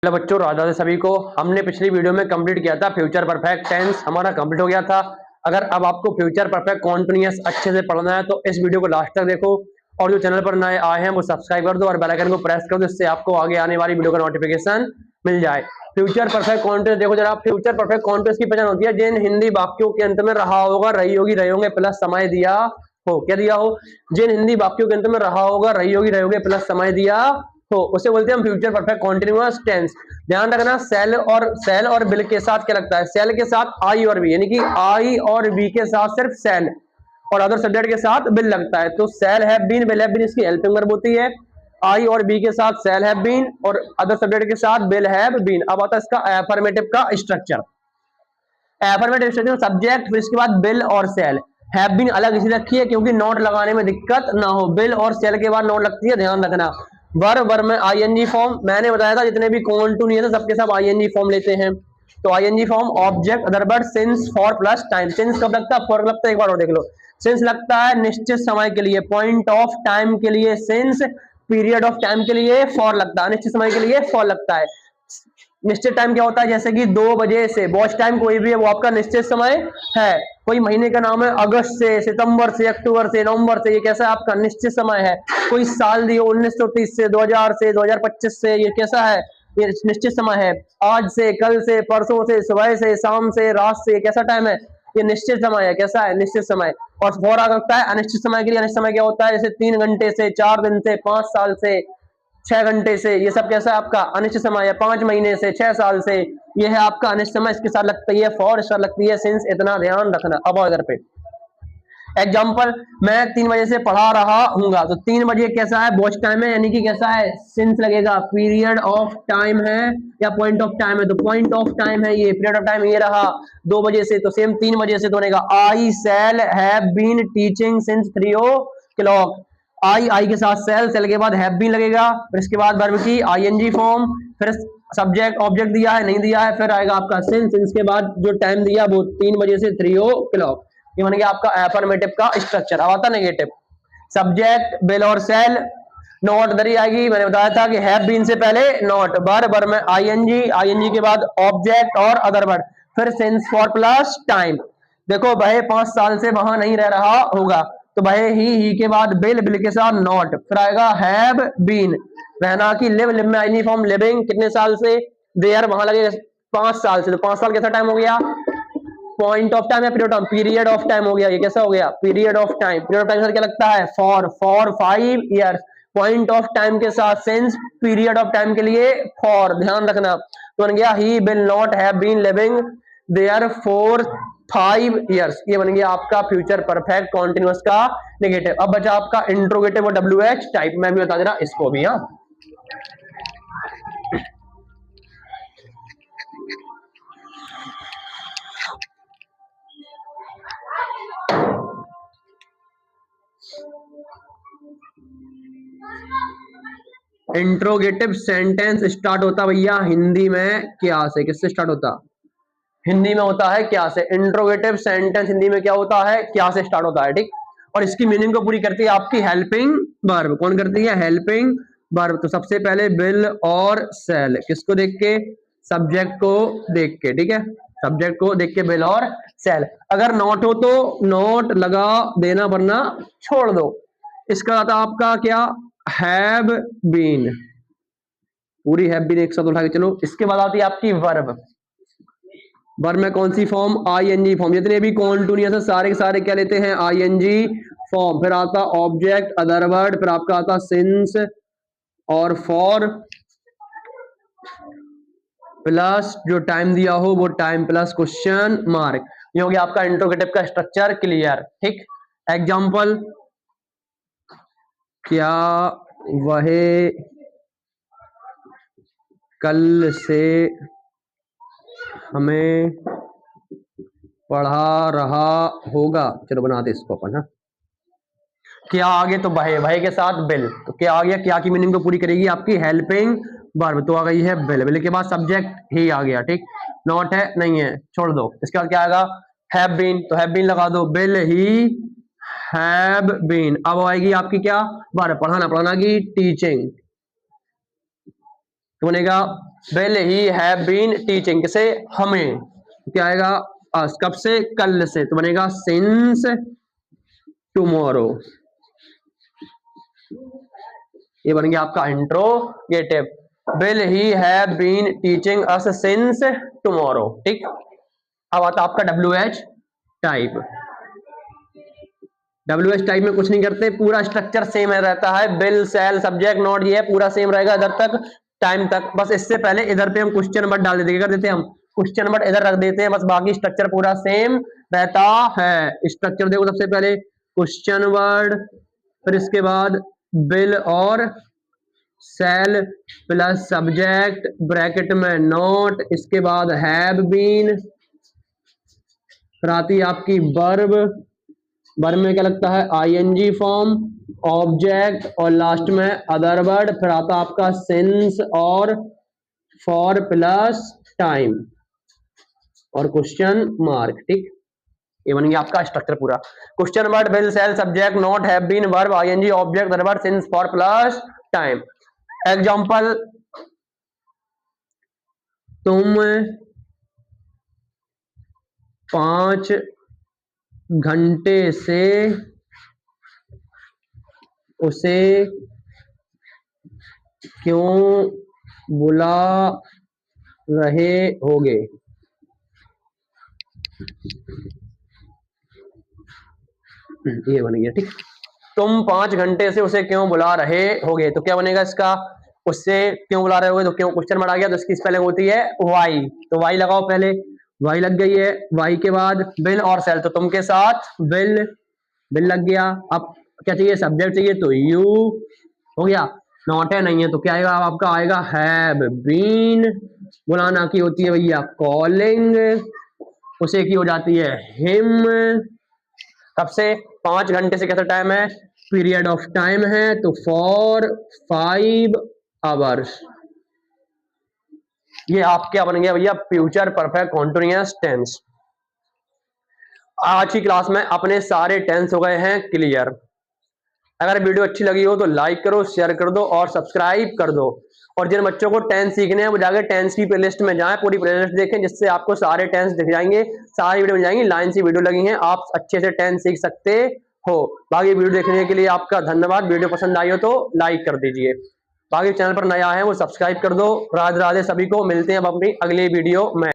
Hello बच्चों, राधा से सभी को। हमने पिछली वीडियो में कंप्लीट किया था फ्यूचर परफेक्ट टेंस, हमारा कंप्लीट हो गया था। अगर अब आपको फ्यूचर परफेक्ट कॉन्टिन्यूअस अच्छे से पढ़ना है तो इस वीडियो को लास्ट तक देखो, और जो चैनल पर नए आए हैं वो सब्सक्राइब कर दो और बेल आइकन को प्रेस कर दो, जिससे आपको आगे आने वाली वीडियो का नोटिफिकेशन मिल जाए। फ्यूचर परफेक्ट कॉन्टिन्यूअस देखो जरा। फ्यूचर परफेक्ट कॉन्टिन्यूअस की पहचान होती है जिन हिंदी वाक्यों के अंत में रहा होगा, रही होगी, रहे होंगे प्लस समय दिया हो। क्या दिया हो? जिन हिंदी वाक्यों के अंत में रहा होगा, रही होगी, रहे होंगे प्लस समय दिया हो, उसे बोलते हैं हम फ्यूचर परफेक्ट कॉन्टिन्यूअस टेंस। ध्यान रखना, सेल और बिल के साथ क्या लगता है? सेल के साथ आई और बी, यानी कि आई और बी के साथ सिर्फ सेल, और अदर सब्जेक्ट के साथ बिल लगता है। तो shall have been, will have been इसकी हेल्पिंग वर्ब होती है। आई और बी के साथ सेल हैव बीन और अदर सब्जेक्ट के साथ बिल हैव बीन। अब आता है इसका एफर्मेटिव का स्ट्रक्चर। एफर्मेटिव स्ट्रक्चर सब्जेक्ट, फिर इसके बाद बिल और सेल। हैव बीन अलग इसलिए रखी है क्योंकि नोट लगाने में दिक्कत ना हो। बिल और सेल के बाद नोट लगती है, ध्यान रखना। वर्ब में आईएनजी फॉर्म, मैंने बताया था जितने भी कॉन्टिन्यूअस है सबके सब आईएनजी फॉर्म लेते हैं। तो ING form object, other word, since, for plus time. Since कब लगता है? फॉर लगता है, एक बार और देख लो। सिंस लगता है निश्चित समय के लिए, पॉइंट ऑफ टाइम के लिए सिंस, पीरियड ऑफ टाइम के लिए फॉर लगता है, निश्चित समय के लिए फॉर लगता है। निश्चित टाइम क्या होता है? जैसे कि 2 बजे से, वॉच टाइम कोई भी है वो आपका निश्चित समय है। कोई महीने का नाम है अगस्त से, सितंबर से, अक्टूबर से, नवंबर से, ये कैसा है? आपका निश्चित समय है। कोई साल दियो 1930 से, 2000 से, 2025 से, ये कैसा है? ये निश्चित समय है। आज से, कल से, परसों से, सुबह से, शाम से, रात से, कैसा टाइम है? ये निश्चित समय है। कैसा है? निश्चित समय। और फॉर आ सकता है अनिश्चित समय के लिए। अनिश्चित समय क्या होता है? जैसे 3 घंटे से, 4 दिन से, 5 साल से, 6 घंटे से, ये सब कैसा है? आपका अनिश्चित समय है। 5 महीने से, 6 साल से, ये है आपका अनिश्चित समय। इसके साथ लगती है फॉर, इसके साथ लगती है सिंस। इतना ध्यान रखना। अब आओ इधर पे एग्जाम्पल, मैं 3 बजे से पढ़ा रहा हूँगा, तो 3 बजे कैसा है? वॉच टाइम है, यानी कि कैसा है? सिंस लगेगा। पीरियड ऑफ टाइम है या पॉइंट ऑफ टाइम है? तो पॉइंट ऑफ टाइम है ये, पीरियड ऑफ टाइम ये रहा 2 बजे से, तो सेम 3 बजे से तो बनेगा I shall have been teaching since 3 o'clock। I के साथ सेल के बाद हैव बीन लगेगा, फिर इसके बाद वर्ब की आईएनजी फॉर्म, फिर सब्जेक्ट ऑब्जेक्ट दिया है नहीं दिया है, फिर आएगा आपका सिंस के बाद जो टाइम दिया वो 3 बजे से 3 o'clock। ये बन गया आपका एफर्मेटिव का स्ट्रक्चर। अब आता नेगेटिव, सब्जेक्ट, बिल और सेल। नॉट दरी आएगी, मैंने बताया था कि हैव बीन से पहले नॉट, वर्ब में आईएनजी, आईएनजी के बाद ऑब्जेक्ट और अदर वर्ड, फिर सिंस, फॉर प्लस टाइम। देखो वह 5 साल से वहां नहीं रह रहा होगा, तो वह ही के बाद बिल के साथ नॉट, फिर आएगा हैव बीन, रहना की लिव में आईएनजी फॉर्म लिविंग, कितने साल से? देयर, वहां लगेगा 5 साल से, तो 5 साल कैसा टाइम हो गया? पॉइंट ऑफ टाइम या period of, period of time हो गया। ये कैसा हो गया? Period of time. Period of time क्या लगता है? For 5 years. Point of time के साथ सिंस, पीरियड ऑफ टाइम के लिए फॉर, ध्यान रखना। तो बन गया he will not have been living there for 5 years. ये बन गया आपका फ्यूचर परफेक्ट कॉन्टिन्यूअस का नेगेटिव। अब बचा आपका इंट्रोगेटिव और WH टाइप। मैं भी बता दे रहा इसको भी। हाँ, इंट्रोगेटिव सेंटेंस स्टार्ट होता भैया हिंदी में क्या से? किससे स्टार्ट होता? हिंदी में होता है क्या से। इंट्रोगेटिव सेंटेंस हिंदी में क्या होता है? क्या से स्टार्ट होता है, ठीक। और इसकी मीनिंग को पूरी करती है आपकी हेल्पिंग वर्ब। कौन करती है? Helping verb. तो सबसे पहले बिल और सेल, किसको देख के? सब्जेक्ट को देख के, ठीक है। सब्जेक्ट को देख के बिल और सेल। अगर नॉट हो तो नॉट लगा देना, वरना छोड़ दो। इसका आता आपका क्या? हैव बीन, पूरी हैव बीन एक साथ उठा के चलो। इसके बाद आती है आपकी वर्ब। वर्ब में कौन सी फॉर्म? ING form. जितने भी कॉन्टिन्यूअस है सारे के सारे क्या लेते हैं? ING form. फिर आता ऑब्जेक्ट, अदर वर्ड, फिर आपका आता सिंस और फॉर, प्लस जो टाइम दिया हो वो टाइम प्लस क्वेश्चन मार्क। ये हो गया आपका इंट्रोगेटिव का स्ट्रक्चर क्लियर, ठीक। एग्जाम्पल, क्या वह कल से हमें पढ़ा रहा होगा? चलो बनाते इसको अपन। हाँ, क्या आगे तो वह के साथ बिल, तो क्या आ गया? क्या की मीनिंग को पूरी करेगी आपकी हेल्पिंग वर्ब, तो आ गई है बिल। बिल के बाद सब्जेक्ट ही आ गया, ठीक। नॉट है, नहीं है, छोड़ दो। इसके बाद क्या आएगा? हैव बीन, तो हैव बीन लगा दो, बिल ही हैव बीन। अब आएगी आपकी क्या वर्ब? पढ़ाना, पढ़ाना की टीचिंग। तो बनेगा will he have been teaching, किसे, हमें, क्या आएगा, कब से, कल से, तो बनेगा सिंस टुमारो। ये बन गया आपका interrogative, will he have been teaching us since tomorrow. ठीक, अब आता आपका WH टाइप। WH टाइप में कुछ नहीं करते, पूरा स्ट्रक्चर सेम है रहता है, बिल, सेल, सब्जेक्ट, नोट, ये पूरा सेम रहेगा इधर तक टाइम तक। बस इससे पहले इधर पे हम क्वेश्चन वर्ड डाल देते, क्या कर देते हैं हम, क्वेश्चन वर्ड इधर रख देते हैं, बस बाकी स्ट्रक्चर पूरा सेम रहता है। स्ट्रक्चर देखो, सबसे पहले क्वेश्चन वर्ड, फिर इसके बाद बिल और सेल प्लस सब्जेक्ट ब्रैकेट में नोट, इसके बाद हैव बीन, फिर आती है आपकी वर्ब, वर्ब में क्या लगता है, ING फॉर्म, ऑब्जेक्ट और लास्ट में अदर वर्ड, फिर आता आपका सिंस और फॉर प्लस टाइम और क्वेश्चन मार्क। ठीक, ये बन गया आपका स्ट्रक्चर पूरा, question word, will, shall, subject, not, have been, verb, ING, object, other word, since, for plus time. Example, तुम 5 घंटे से उसे क्यों बुला रहे होगे। ये बन गया। ठीक, तुम 5 घंटे से उसे क्यों बुला रहे होगे, तो क्या बनेगा इसका, उससे क्यों बुला रहे होगे, तो क्यों क्वेश्चन मार आ गया, तो इसकी स्पेलिंग होती है वाई, तो वाई लगाओ पहले, वाई लग गई है, वाई के बाद बिल और सेल, तो तुम के साथ बिल, बिल लग गया। अब क्या चाहिए, सब्जेक्ट चाहिए, तो यू हो गया, नॉट है नहीं है, तो क्या आएगा, अब आपका आएगा हैव बीन, बुलाना की होती है भैया कॉलिंग, उसे की हो जाती है हिम, कब से, 5 घंटे से कैसा टाइम है, पीरियड ऑफ टाइम है, तो फॉर 5 आवर्स। ये आप क्या बन गया भैया, फ्यूचर परफेक्ट कॉन्टिन्यूअस टेंस। आज की क्लास में अपने सारे टेंस हो गए हैं क्लियर। अगर वीडियो अच्छी लगी हो तो लाइक करो, शेयर कर दो और सब्सक्राइब कर दो। और जिन बच्चों को टेंस सीखने हैं वो जाकर टेंस की प्लेलिस्ट में जाएं, पूरी प्लेलिस्ट देखें, जिससे आपको सारे टेंस दिख जाएंगे, सारी वीडियो मिल जाएंगी, लाइन सी वीडियो लगी हैं, आप अच्छे से टेंस सीख सकते हो। बाकी वीडियो देखने के लिए आपका धन्यवाद। वीडियो पसंद आई हो तो लाइक कर दीजिए, बाकी चैनल पर नया है वो सब्सक्राइब कर दो। राधे राधे सभी को, मिलते हैं अब अपनी अगली वीडियो में।